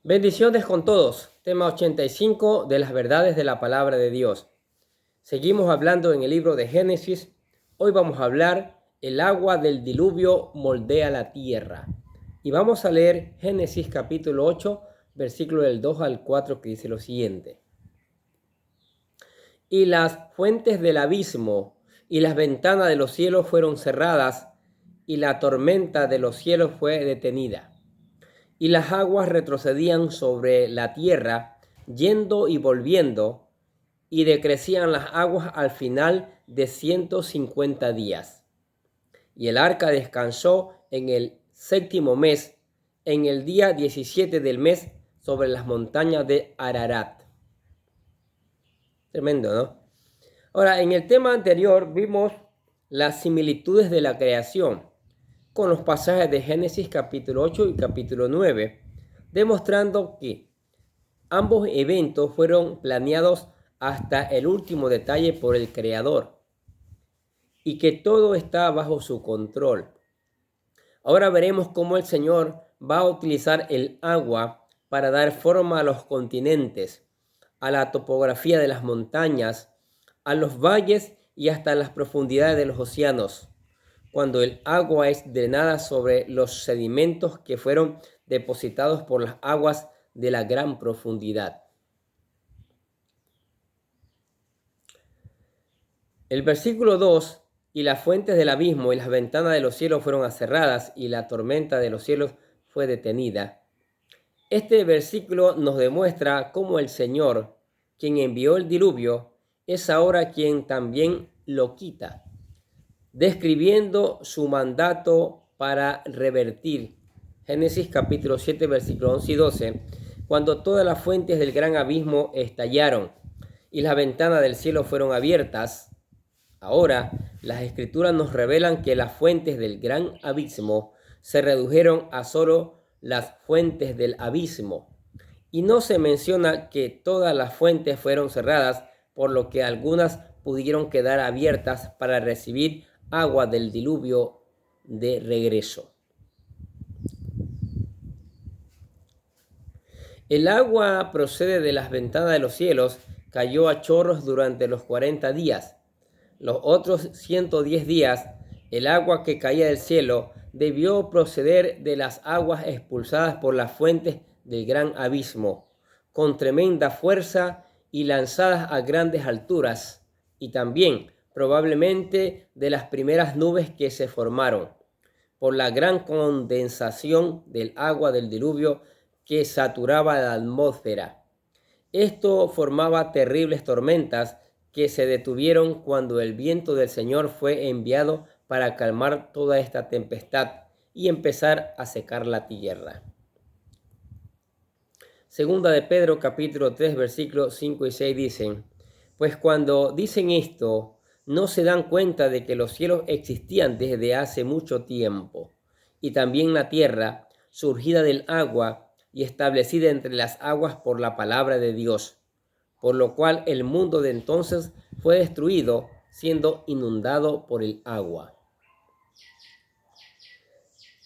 Bendiciones con todos. Tema 85 de las verdades de la palabra de Dios. Seguimos hablando en el libro de Génesis. Hoy vamos a hablar el agua del diluvio moldea la tierra. Y vamos a leer Génesis capítulo 8, versículo del 2 al 4, que dice lo siguiente. Y las fuentes del abismo y las ventanas de los cielos fueron cerradas, y la tormenta de los cielos fue detenida. Y las aguas retrocedían sobre la tierra, yendo y volviendo, y decrecían las aguas al final de 150 días. Y el arca descansó en el séptimo mes, en el día 17 del mes, sobre las montañas de Ararat. Tremendo, ¿no? Ahora, en el tema anterior vimos las similitudes de la creación con los pasajes de Génesis capítulo 8 y capítulo 9, demostrando que ambos eventos fueron planeados hasta el último detalle por el Creador y que todo está bajo su control. Ahora veremos cómo el Señor va a utilizar el agua para dar forma a los continentes, a la topografía de las montañas, a los valles y hasta las profundidades de los océanos, cuando el agua es drenada sobre los sedimentos que fueron depositados por las aguas de la gran profundidad. El versículo 2, y las fuentes del abismo y las ventanas de los cielos fueron cerradas y la tormenta de los cielos fue detenida. Este versículo nos demuestra cómo el Señor, quien envió el diluvio, es ahora quien también lo quita, describiendo su mandato para revertir. Génesis capítulo 7, versículos 11 y 12, cuando todas las fuentes del gran abismo estallaron y las ventanas del cielo fueron abiertas. Ahora, las escrituras nos revelan que las fuentes del gran abismo se redujeron a solo las fuentes del abismo. Y no se menciona que todas las fuentes fueron cerradas, por lo que algunas pudieron quedar abiertas para recibir agua del diluvio de regreso. El agua procede de las ventanas de los cielos, cayó a chorros durante los 40 días. Los otros 110 días, el agua que caía del cielo debió proceder de las aguas expulsadas por las fuentes del gran abismo, con tremenda fuerza y lanzadas a grandes alturas, y también probablemente de las primeras nubes que se formaron, por la gran condensación del agua del diluvio que saturaba la atmósfera. Esto formaba terribles tormentas que se detuvieron cuando el viento del Señor fue enviado para calmar toda esta tempestad y empezar a secar la tierra. Segunda de Pedro capítulo 3 versículos 5 y 6 dicen: pues cuando dicen esto, no se dan cuenta de que los cielos existían desde hace mucho tiempo, y también la tierra, surgida del agua y establecida entre las aguas por la palabra de Dios, por lo cual el mundo de entonces fue destruido, siendo inundado por el agua.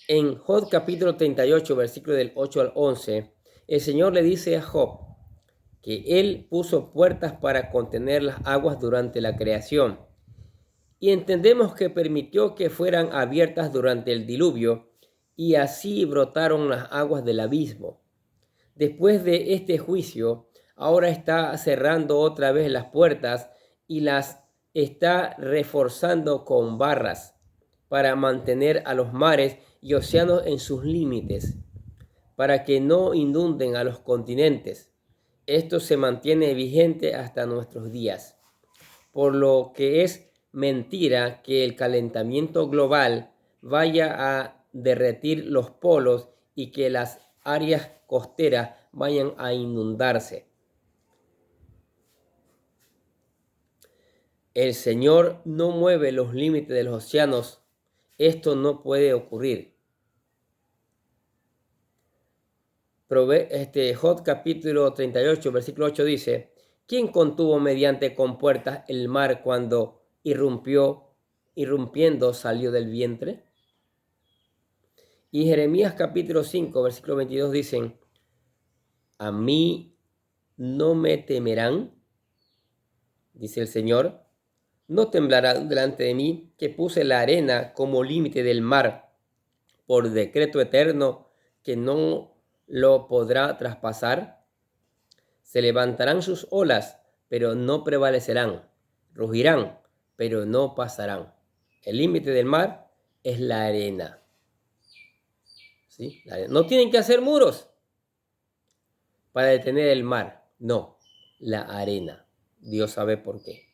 En Job capítulo 38, versículo del 8 al 11, el Señor le dice a Job que Él puso puertas para contener las aguas durante la creación, y entendemos que permitió que fueran abiertas durante el diluvio, y así brotaron las aguas del abismo. Después de este juicio, ahora está cerrando otra vez las puertas y las está reforzando con barras para mantener a los mares y océanos en sus límites, para que no inunden a los continentes. Esto se mantiene vigente hasta nuestros días, por lo que es mentira que el calentamiento global vaya a derretir los polos y que las áreas costeras vayan a inundarse. El Señor no mueve los límites de los océanos. Esto no puede ocurrir. Job capítulo 38, versículo 8 dice: ¿quién contuvo mediante compuertas el mar cuando irrumpiendo salió del vientre? Y Jeremías capítulo 5, versículo 22 dicen: a mí no me temerán, dice el Señor, no temblarán delante de mí, que puse la arena como límite del mar, por decreto eterno, que no lo podrá traspasar. Se levantarán sus olas, pero no prevalecerán. Rugirán, pero no pasarán. El límite del mar es la arena. ¿Sí? No tienen que hacer muros para detener el mar. No, la arena. Dios sabe por qué.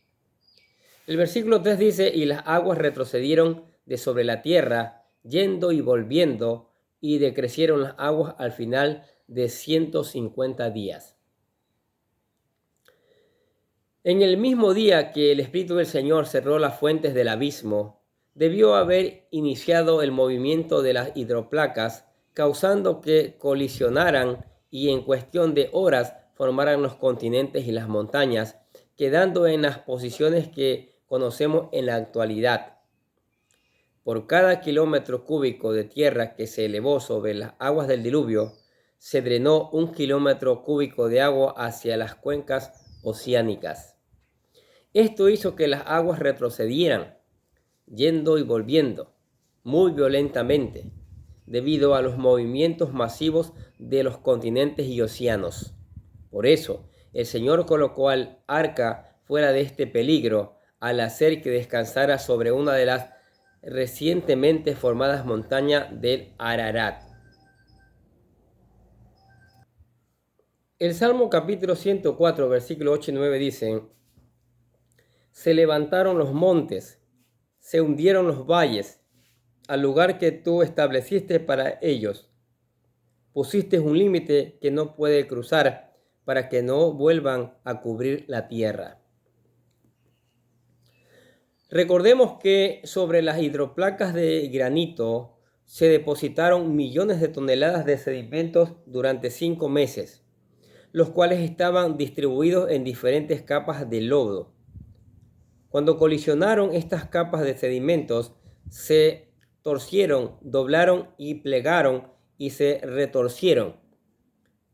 El versículo 3 dice, y las aguas retrocedieron de sobre la tierra, yendo y volviendo, y decrecieron las aguas al final de 150 días. En el mismo día que el Espíritu del Señor cerró las fuentes del abismo, debió haber iniciado el movimiento de las hidroplacas, causando que colisionaran y en cuestión de horas formaran los continentes y las montañas, quedando en las posiciones que conocemos en la actualidad. Por cada kilómetro cúbico de tierra que se elevó sobre las aguas del diluvio, se drenó 1 kilómetro cúbico de agua hacia las cuencas oceánicas. Esto hizo que las aguas retrocedieran, yendo y volviendo, muy violentamente, debido a los movimientos masivos de los continentes y océanos. Por eso, el Señor colocó al arca fuera de este peligro al hacer que descansara sobre una de las recientemente formadas montañas del Ararat. El Salmo capítulo 104, versículo 8 y 9 dice, se levantaron los montes, se hundieron los valles, al lugar que tú estableciste para ellos. Pusiste un límite que no puede cruzar para que no vuelvan a cubrir la tierra. Recordemos que sobre las hidroplacas de granito se depositaron millones de toneladas de sedimentos durante 5 meses, los cuales estaban distribuidos en diferentes capas de lodo. Cuando colisionaron estas capas de sedimentos, se torcieron, doblaron y plegaron y se retorcieron.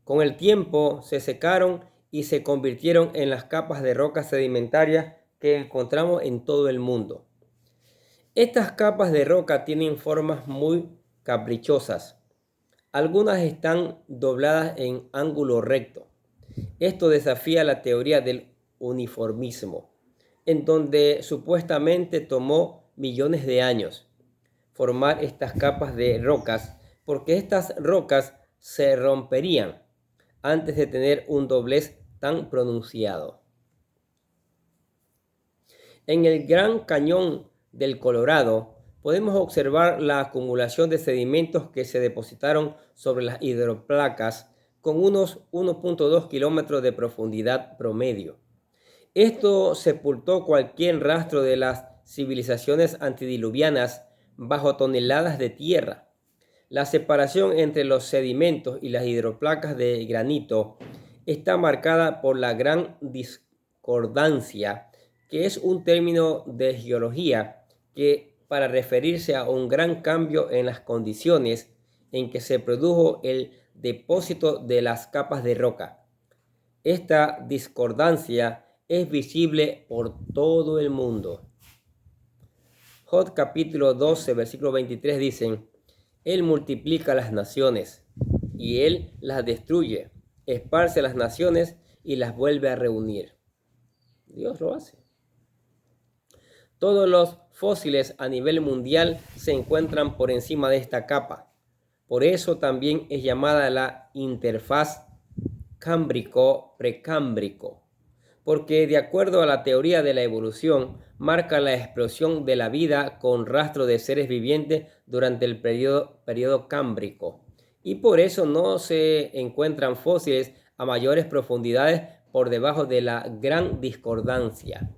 Con el tiempo se secaron y se convirtieron en las capas de roca sedimentaria que encontramos en todo el mundo. Estas capas de roca tienen formas muy caprichosas. Algunas están dobladas en ángulo recto. Esto desafía la teoría del uniformismo, en donde supuestamente tomó millones de años formar estas capas de rocas, porque estas rocas se romperían antes de tener un doblez tan pronunciado. En el Gran Cañón del Colorado podemos observar la acumulación de sedimentos que se depositaron sobre las hidroplacas con unos 1.2 kilómetros de profundidad promedio. Esto sepultó cualquier rastro de las civilizaciones antediluvianas bajo toneladas de tierra. La separación entre los sedimentos y las hidroplacas de granito está marcada por la gran discordancia, que es un término de geología que para referirse a un gran cambio en las condiciones en que se produjo el depósito de las capas de roca. Esta discordancia es visible por todo el mundo. Job capítulo 12, versículo 23 dicen, Él multiplica las naciones y Él las destruye, esparce las naciones y las vuelve a reunir. Dios lo hace. Todos los fósiles a nivel mundial se encuentran por encima de esta capa. Por eso también es llamada la interfaz cámbrico-precámbrico, porque de acuerdo a la teoría de la evolución, marca la explosión de la vida con rastro de seres vivientes durante el periodo cámbrico. Y por eso no se encuentran fósiles a mayores profundidades por debajo de la gran discordancia.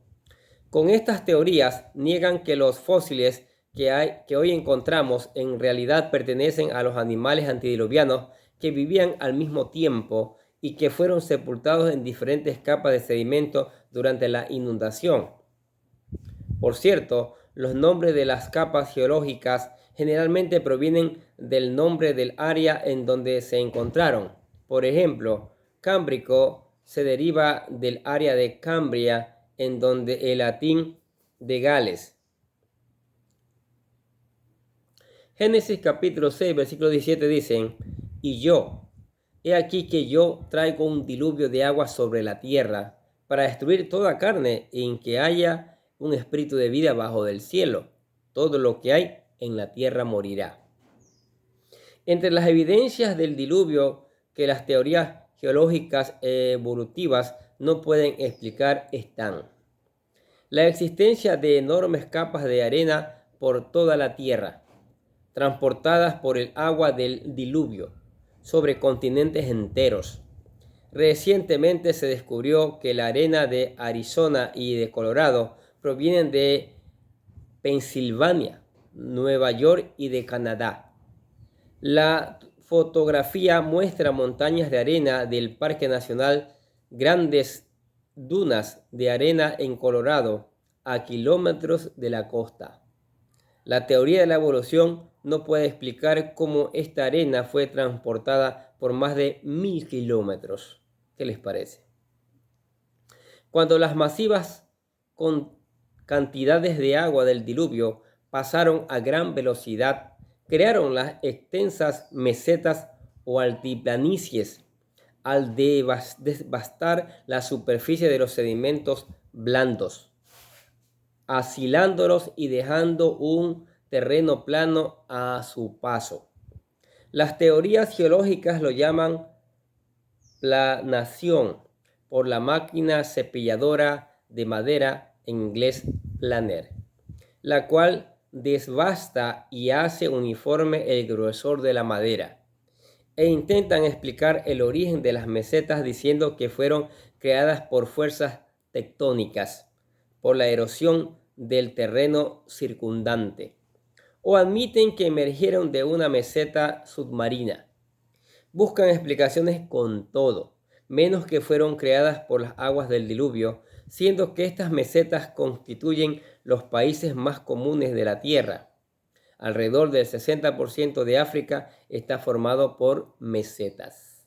Con estas teorías niegan que los fósiles que hoy encontramos en realidad pertenecen a los animales antediluvianos que vivían al mismo tiempo y que fueron sepultados en diferentes capas de sedimento durante la inundación. Por cierto, los nombres de las capas geológicas generalmente provienen del nombre del área en donde se encontraron. Por ejemplo, cámbrico se deriva del área de Cambria, en donde el latín de Gales. Génesis capítulo 6, versículo 17 dicen: y yo, he aquí que yo traigo un diluvio de agua sobre la tierra, para destruir toda carne, en que haya un espíritu de vida bajo del cielo. Todo lo que hay en la tierra morirá. Entre las evidencias del diluvio que las teorías geológicas evolutivas no pueden explicar están: la existencia de enormes capas de arena por toda la tierra, transportadas por el agua del diluvio sobre continentes enteros. Recientemente se descubrió que la arena de Arizona y de Colorado provienen de Pensilvania, Nueva York y de Canadá. La fotografía muestra montañas de arena del Parque Nacional Grandes Dunas de Arena en Colorado, a kilómetros de la costa. La teoría de la evolución no puede explicar cómo esta arena fue transportada por más de 1000 kilómetros. ¿Qué les parece? Cuando las masivas cantidades de agua del diluvio pasaron a gran velocidad, crearon las extensas mesetas o altiplanicies al devastar la superficie de los sedimentos blandos, asilándolos y dejando un terreno plano a su paso. Las teorías geológicas lo llaman planación, por la máquina cepilladora de madera, en inglés planer, la cual desbasta y hace uniforme el grosor de la madera, e intentan explicar el origen de las mesetas diciendo que fueron creadas por fuerzas tectónicas, por la erosión del terreno circundante, o admiten que emergieron de una meseta submarina. Buscan explicaciones con todo, menos que fueron creadas por las aguas del diluvio, siendo que estas mesetas constituyen los países más comunes de la Tierra. Alrededor del 60% de África está formado por mesetas.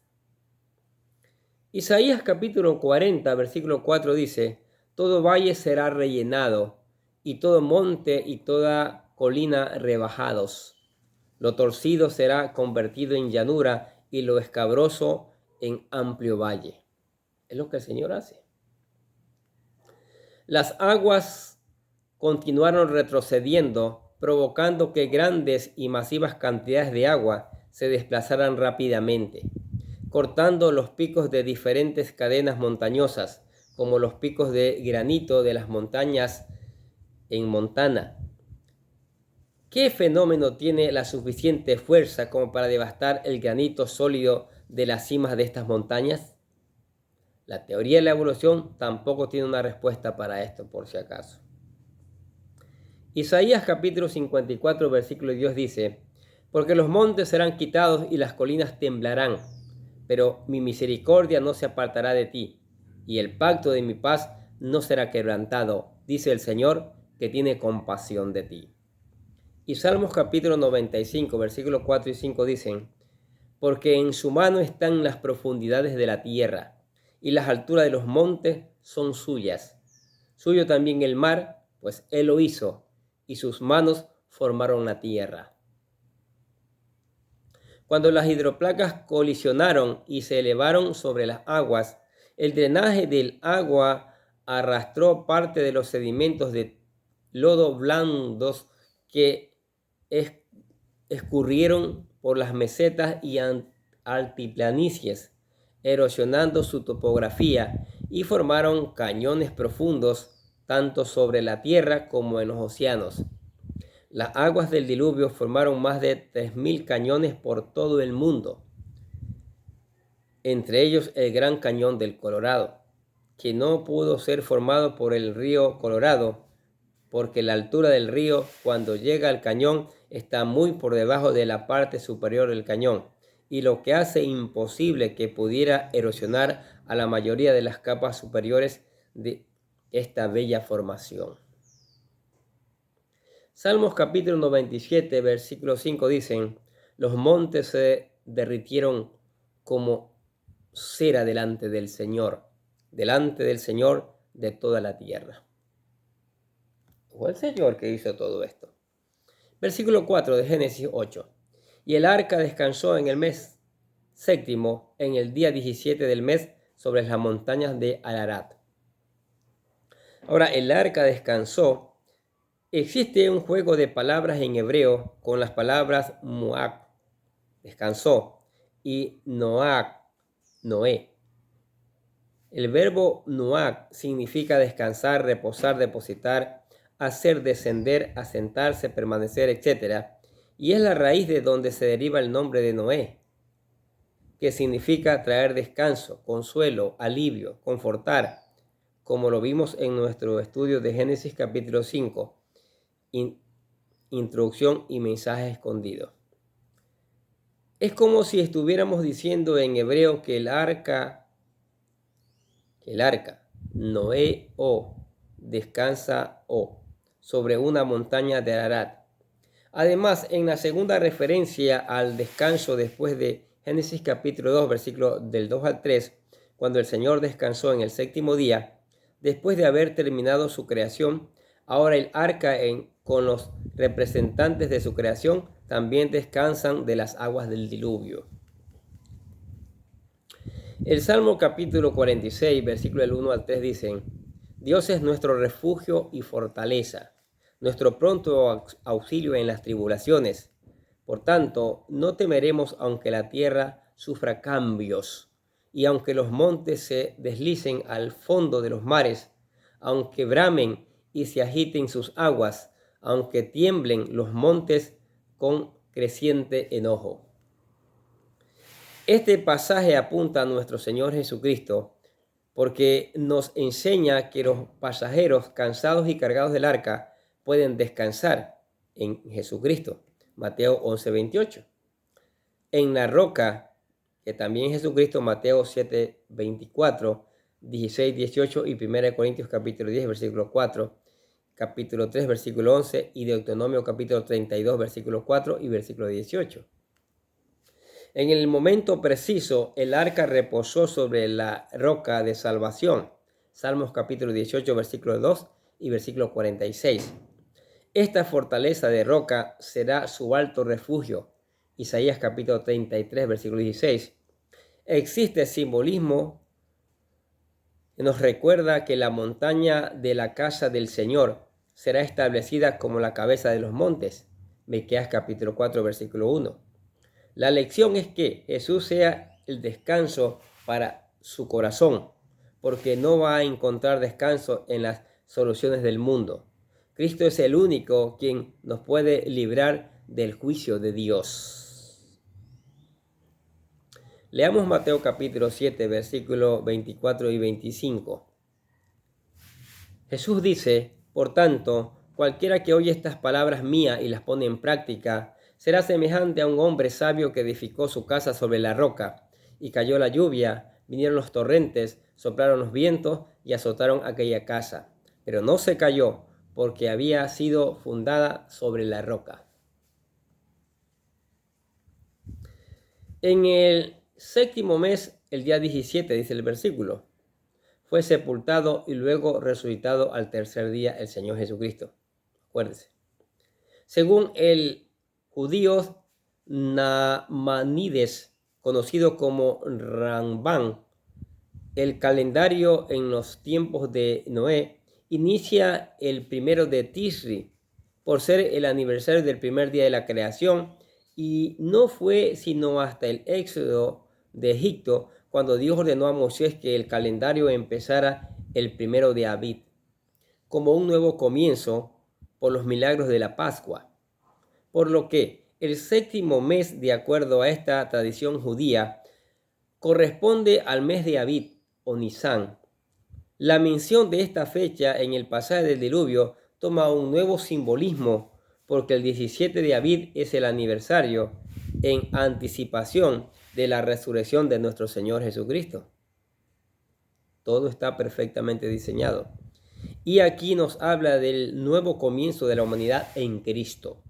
Isaías capítulo 40, versículo 4 dice: todo valle será rellenado, y todo monte y toda colina rebajados. Lo torcido será convertido en llanura, y lo escabroso en amplio valle. Es lo que el Señor hace. Las aguas continuaron retrocediendo, provocando que grandes y masivas cantidades de agua se desplazaran rápidamente, cortando los picos de diferentes cadenas montañosas, como los picos de granito de las montañas en Montana. ¿Qué fenómeno tiene la suficiente fuerza como para devastar el granito sólido de las cimas de estas montañas? La teoría de la evolución tampoco tiene una respuesta para esto, por si acaso. Isaías capítulo 54, versículo 10 dice: porque los montes serán quitados y las colinas temblarán, pero mi misericordia no se apartará de ti, y el pacto de mi paz no será quebrantado, dice el Señor, que tiene compasión de ti. Y Salmos capítulo 95, versículos 4 y 5 dicen: porque en su mano están las profundidades de la tierra, y las alturas de los montes son suyas. Suyo también el mar, pues él lo hizo, y sus manos formaron la tierra. Cuando las hidroplacas colisionaron y se elevaron sobre las aguas, el drenaje del agua arrastró parte de los sedimentos de lodo blandos que escurrieron por las mesetas y altiplanicies, erosionando su topografía, y formaron cañones profundos tanto sobre la tierra como en los océanos. Las aguas del diluvio formaron más de 3000 cañones por todo el mundo, entre ellos el Gran Cañón del Colorado, que no pudo ser formado por el río Colorado, porque la altura del río cuando llega al cañón está muy por debajo de la parte superior del cañón, y lo que hace imposible que pudiera erosionar a la mayoría de las capas superiores de esta bella formación. Salmos capítulo 97, versículo 5 dicen: los montes se derritieron como vocera delante del Señor de toda la tierra. Fue el Señor que hizo todo esto. Versículo 4 de Génesis 8. Y el arca descansó en el mes séptimo, en el día 17 del mes, sobre las montañas de Ararat. Ahora, el arca descansó. Existe un juego de palabras en hebreo con las palabras Muak, descansó, y Noak, Noé. El verbo Noak significa descansar, reposar, depositar, hacer descender, asentarse, permanecer, etc. Y es la raíz de donde se deriva el nombre de Noé, que significa traer descanso, consuelo, alivio, confortar, como lo vimos en nuestro estudio de Génesis capítulo 5, introducción y mensaje escondido. Es como si estuviéramos diciendo en hebreo que el arca, Noé descansa sobre una montaña de Ararat. Además, en la segunda referencia al descanso después de Génesis capítulo 2, versículo del 2 al 3, cuando el Señor descansó en el séptimo día, después de haber terminado su creación, ahora el arca con los representantes de su creación también descansan de las aguas del diluvio. El Salmo capítulo 46, versículo del 1 al 3 dicen: Dios es nuestro refugio y fortaleza, nuestro pronto auxilio en las tribulaciones. Por tanto, no temeremos aunque la tierra sufra cambios, y aunque los montes se deslicen al fondo de los mares, aunque bramen y se agiten sus aguas, aunque tiemblen los montes con creciente enojo. Este pasaje apunta a nuestro Señor Jesucristo, porque nos enseña que los pasajeros cansados y cargados del arca pueden descansar en Jesucristo. Mateo 11:28. En la roca, que también Jesucristo, Mateo 7:24, 16:18 y 1 Corintios capítulo 10, versículo 4, capítulo 3, versículo 11 y Deuteronomio capítulo 32, versículo 4 y versículo 18. En el momento preciso, el arca reposó sobre la roca de salvación. Salmos capítulo 18, versículo 2 y versículo 46. Esta fortaleza de roca será su alto refugio. Isaías capítulo 33, versículo 16. Existe simbolismo que nos recuerda que la montaña de la casa del Señor será establecida como la cabeza de los montes. Miqueas capítulo 4, versículo 1. La lección es que Jesús sea el descanso para su corazón, porque no va a encontrar descanso en las soluciones del mundo. Cristo es el único quien nos puede librar del juicio de Dios. Leamos Mateo capítulo 7, versículos 24 y 25. Jesús dice: Por tanto, cualquiera que oye estas palabras mías y las pone en práctica, será semejante a un hombre sabio que edificó su casa sobre la roca, y cayó la lluvia, vinieron los torrentes, soplaron los vientos y azotaron aquella casa. Pero no se cayó, porque había sido fundada sobre la roca. En el séptimo mes, el día 17, dice el versículo, fue sepultado y luego resucitado al tercer día el Señor Jesucristo. Acuérdense. Según el judío Nahmanides, conocido como Rambán, el calendario en los tiempos de Noé inicia el 1 de Tishri, por ser el aniversario del primer día de la creación, y no fue sino hasta el éxodo de Egipto cuando Dios ordenó a Moisés que el calendario empezara el 1 de Abib, como un nuevo comienzo por los milagros de la Pascua. Por lo que el séptimo mes, de acuerdo a esta tradición judía, corresponde al mes de Abib o Nisán. La mención de esta fecha en el pasaje del diluvio toma un nuevo simbolismo, porque el 17 de Abib es el aniversario en anticipación de la resurrección de nuestro Señor Jesucristo. Todo está perfectamente diseñado. Y aquí nos habla del nuevo comienzo de la humanidad en Cristo.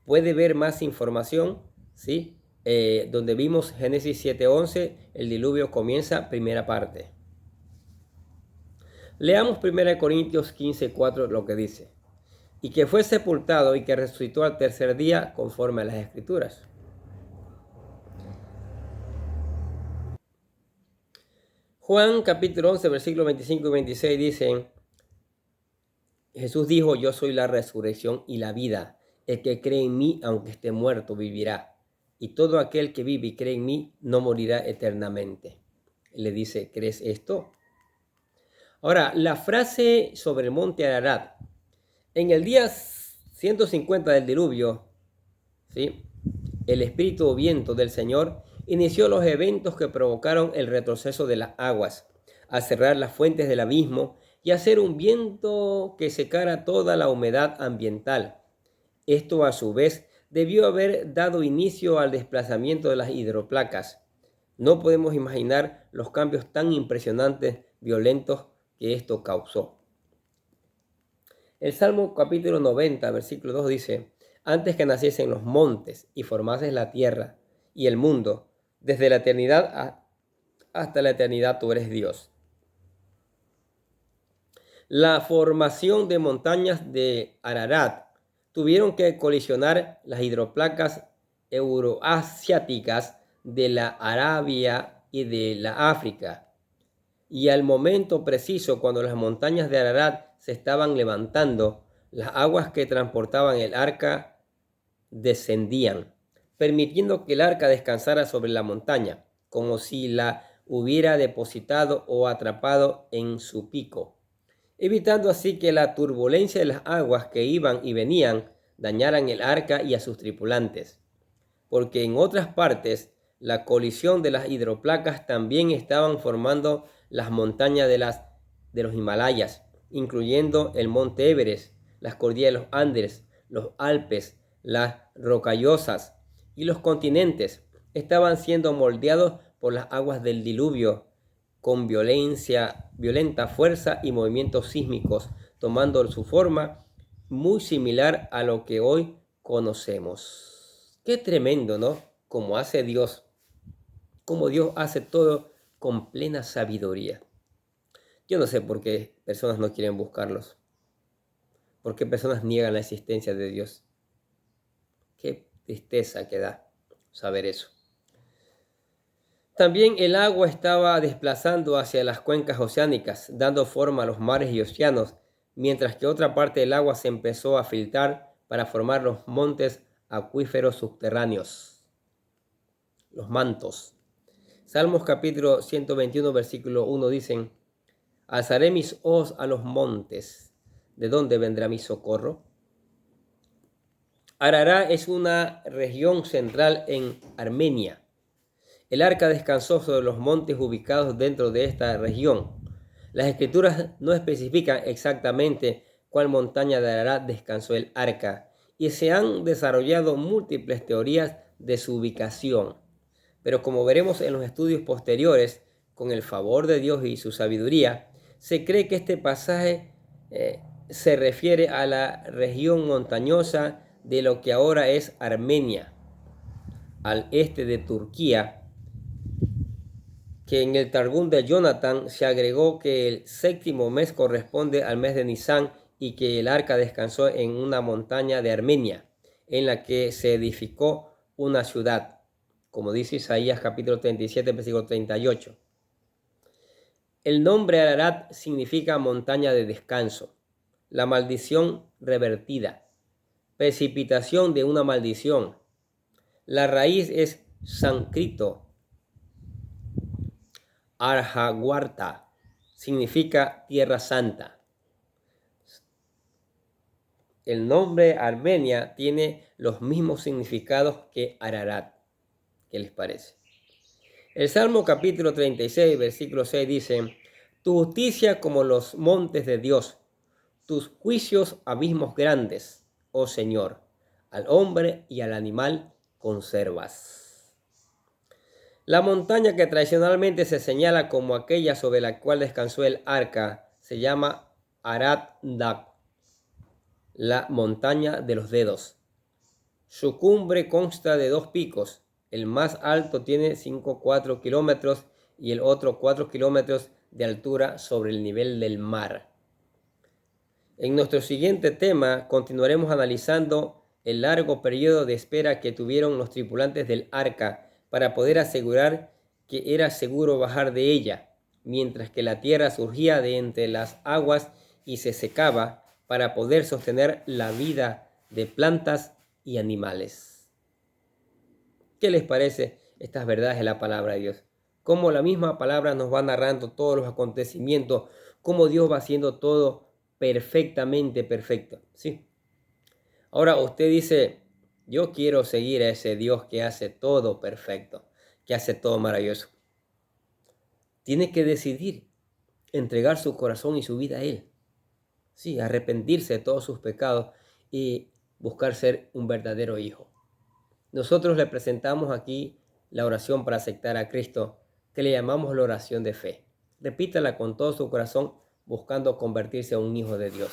¿Puede ver más información? ¿Sí? donde vimos Génesis 7:11, el diluvio comienza, primera parte. Leamos 1 Corintios 15:4 lo que dice. Y que fue sepultado y que resucitó al tercer día conforme a las Escrituras. Juan capítulo 11, versículos 25 y 26 dicen, Jesús dijo, yo soy la resurrección y la vida. El que cree en mí, aunque esté muerto, vivirá. Y todo aquel que vive y cree en mí, no morirá eternamente. Le dice, ¿crees esto? Ahora, la frase sobre el monte Ararat. En el día 150 del diluvio, ¿sí?, el espíritu o viento del Señor inició los eventos que provocaron el retroceso de las aguas, a cerrar las fuentes del abismo y hacer un viento que secara toda la humedad ambiental. Esto a su vez debió haber dado inicio al desplazamiento de las hidroplacas. No podemos imaginar los cambios tan impresionantes, violentos que esto causó. El Salmo capítulo 90, versículo 2 dice, antes que naciesen los montes y formases la tierra y el mundo, desde la eternidad hasta la eternidad tú eres Dios. La formación de montañas de Ararat tuvieron que colisionar las hidroplacas euroasiáticas de la Arabia y de la África. Y al momento preciso, cuando las montañas de Ararat se estaban levantando, las aguas que transportaban el arca descendían, permitiendo que el arca descansara sobre la montaña, como si la hubiera depositado o atrapado en su pico, evitando así que la turbulencia de las aguas que iban y venían dañaran el arca y a sus tripulantes, porque en otras partes la colisión de las hidroplacas también estaban formando las montañas de los Himalayas, incluyendo el monte Everest, las cordilleras de los Andes, los Alpes, las rocallosas y los continentes estaban siendo moldeados por las aguas del diluvio con violenta fuerza y movimientos sísmicos, tomando su forma muy similar a lo que hoy conocemos. Qué tremendo, ¿no? Como hace Dios, como Dios hace todo con plena sabiduría. Yo no sé por qué personas no quieren buscarlos, por qué personas niegan la existencia de Dios. Qué tristeza que da saber eso. También el agua estaba desplazando hacia las cuencas oceánicas, dando forma a los mares y océanos, mientras que otra parte del agua se empezó a filtrar para formar los montes acuíferos subterráneos, los mantos. Salmos capítulo 121, versículo 1 dicen, alzaré mis ojos a los montes, ¿de dónde vendrá mi socorro? Ararat es una región central en Armenia. El arca descansó sobre los montes ubicados dentro de esta región. Las escrituras no especifican exactamente cuál montaña de Ararat descansó el arca, y se han desarrollado múltiples teorías de su ubicación. Pero como veremos en los estudios posteriores, con el favor de Dios y su sabiduría, se cree que este pasaje se refiere a la región montañosa de lo que ahora es Armenia, al este de Turquía, que en el Targum de Jonathan se agregó que el séptimo mes corresponde al mes de Nisan y que el arca descansó en una montaña de Armenia, en la que se edificó una ciudad, como dice Isaías capítulo 37, versículo 38. El nombre Ararat significa montaña de descanso, la maldición revertida, precipitación de una maldición. La raíz es sánscrito, Arhawarta, significa tierra santa. El nombre Armenia tiene los mismos significados que Ararat. ¿Qué les parece? El Salmo capítulo 36, versículo 6 dice, tu justicia como los montes de Dios, tus juicios abismos grandes, oh Señor, al hombre y al animal conservas. La montaña que tradicionalmente se señala como aquella sobre la cual descansó el arca se llama Arat-Dak, la montaña de los dedos. Su cumbre consta de 2 picos, El más alto tiene 4 kilómetros y el otro 4 kilómetros de altura sobre el nivel del mar. En nuestro siguiente tema continuaremos analizando el largo periodo de espera que tuvieron los tripulantes del arca para poder asegurar que era seguro bajar de ella, mientras que la tierra surgía de entre las aguas y se secaba para poder sostener la vida de plantas y animales. ¿Qué les parece estas verdades de la palabra de Dios? Cómo la misma palabra nos va narrando todos los acontecimientos, cómo Dios va haciendo todo perfectamente perfecto, ¿sí? Ahora usted dice, yo quiero seguir a ese Dios que hace todo perfecto, que hace todo maravilloso. Tiene que decidir entregar su corazón y su vida a Él. Sí, arrepentirse de todos sus pecados y buscar ser un verdadero hijo. Nosotros le presentamos aquí la oración para aceptar a Cristo, que le llamamos la oración de fe. Repítala con todo su corazón, buscando convertirse a un hijo de Dios.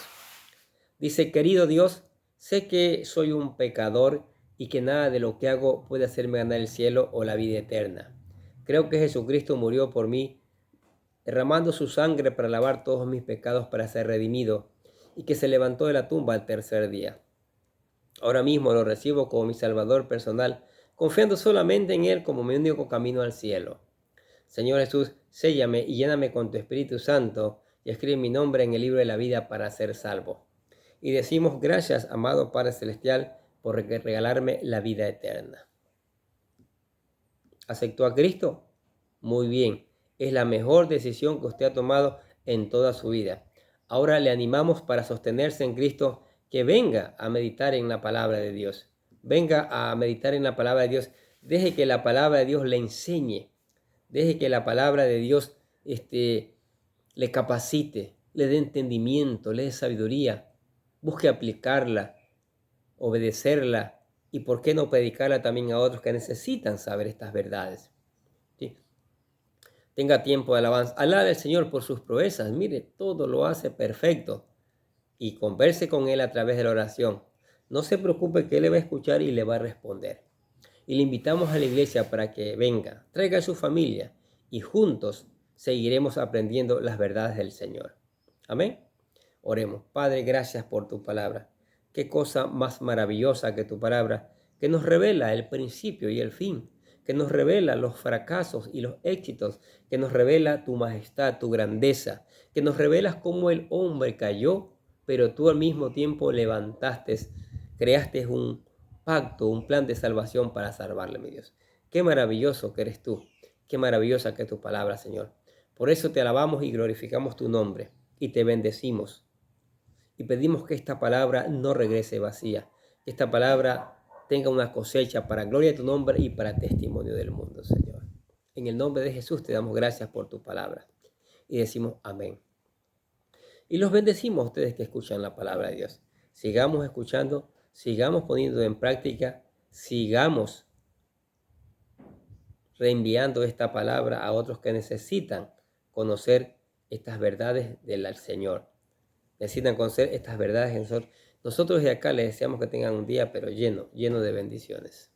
Dice, querido Dios, sé que soy un pecador y que nada de lo que hago puede hacerme ganar el cielo o la vida eterna. Creo que Jesucristo murió por mí, derramando su sangre para lavar todos mis pecados para ser redimido, y que se levantó de la tumba al tercer día. Ahora mismo lo recibo como mi Salvador personal, confiando solamente en Él como mi único camino al cielo. Señor Jesús, séllame y lléname con tu Espíritu Santo y escribe mi nombre en el libro de la vida para ser salvo. Y decimos gracias, amado Padre Celestial, por regalarme la vida eterna. ¿Aceptó a Cristo? Muy bien, es la mejor decisión que usted ha tomado en toda su vida. Ahora le animamos para sostenerse en Cristo, que venga a meditar en la palabra de Dios. Venga a meditar en la palabra de Dios. Deje que la palabra de Dios le enseñe. Deje que la palabra de Dios le capacite, le dé entendimiento, le dé sabiduría. Busque aplicarla, obedecerla y por qué no predicarla también a otros que necesitan saber estas verdades. ¿Sí? Tenga tiempo de alabanza. Alabe al Señor por sus proezas. Mire, todo lo hace perfecto. Y converse con Él a través de la oración. No se preocupe que Él le va a escuchar y le va a responder. Y le invitamos a la iglesia para que venga, traiga a su familia y juntos seguiremos aprendiendo las verdades del Señor. Amén. Oremos. Padre, gracias por tu palabra. Qué cosa más maravillosa que tu palabra, que nos revela el principio y el fin, que nos revela los fracasos y los éxitos, que nos revela tu majestad, tu grandeza, que nos revelas cómo el hombre cayó, pero tú al mismo tiempo levantaste, creaste un pacto, un plan de salvación para salvarle, mi Dios. Qué maravilloso que eres tú, qué maravillosa que es tu palabra, Señor. Por eso te alabamos y glorificamos tu nombre y te bendecimos. Y pedimos que esta palabra no regrese vacía, que esta palabra tenga una cosecha para gloria de tu nombre y para testimonio del mundo, Señor. En el nombre de Jesús te damos gracias por tu palabra y decimos amén. Y los bendecimos a ustedes que escuchan la palabra de Dios. Sigamos escuchando, sigamos poniendo en práctica, sigamos reenviando esta palabra a otros que necesitan conocer estas verdades del Señor. Necesitan conocer estas verdades. Nosotros de acá les deseamos que tengan un día pero lleno de bendiciones.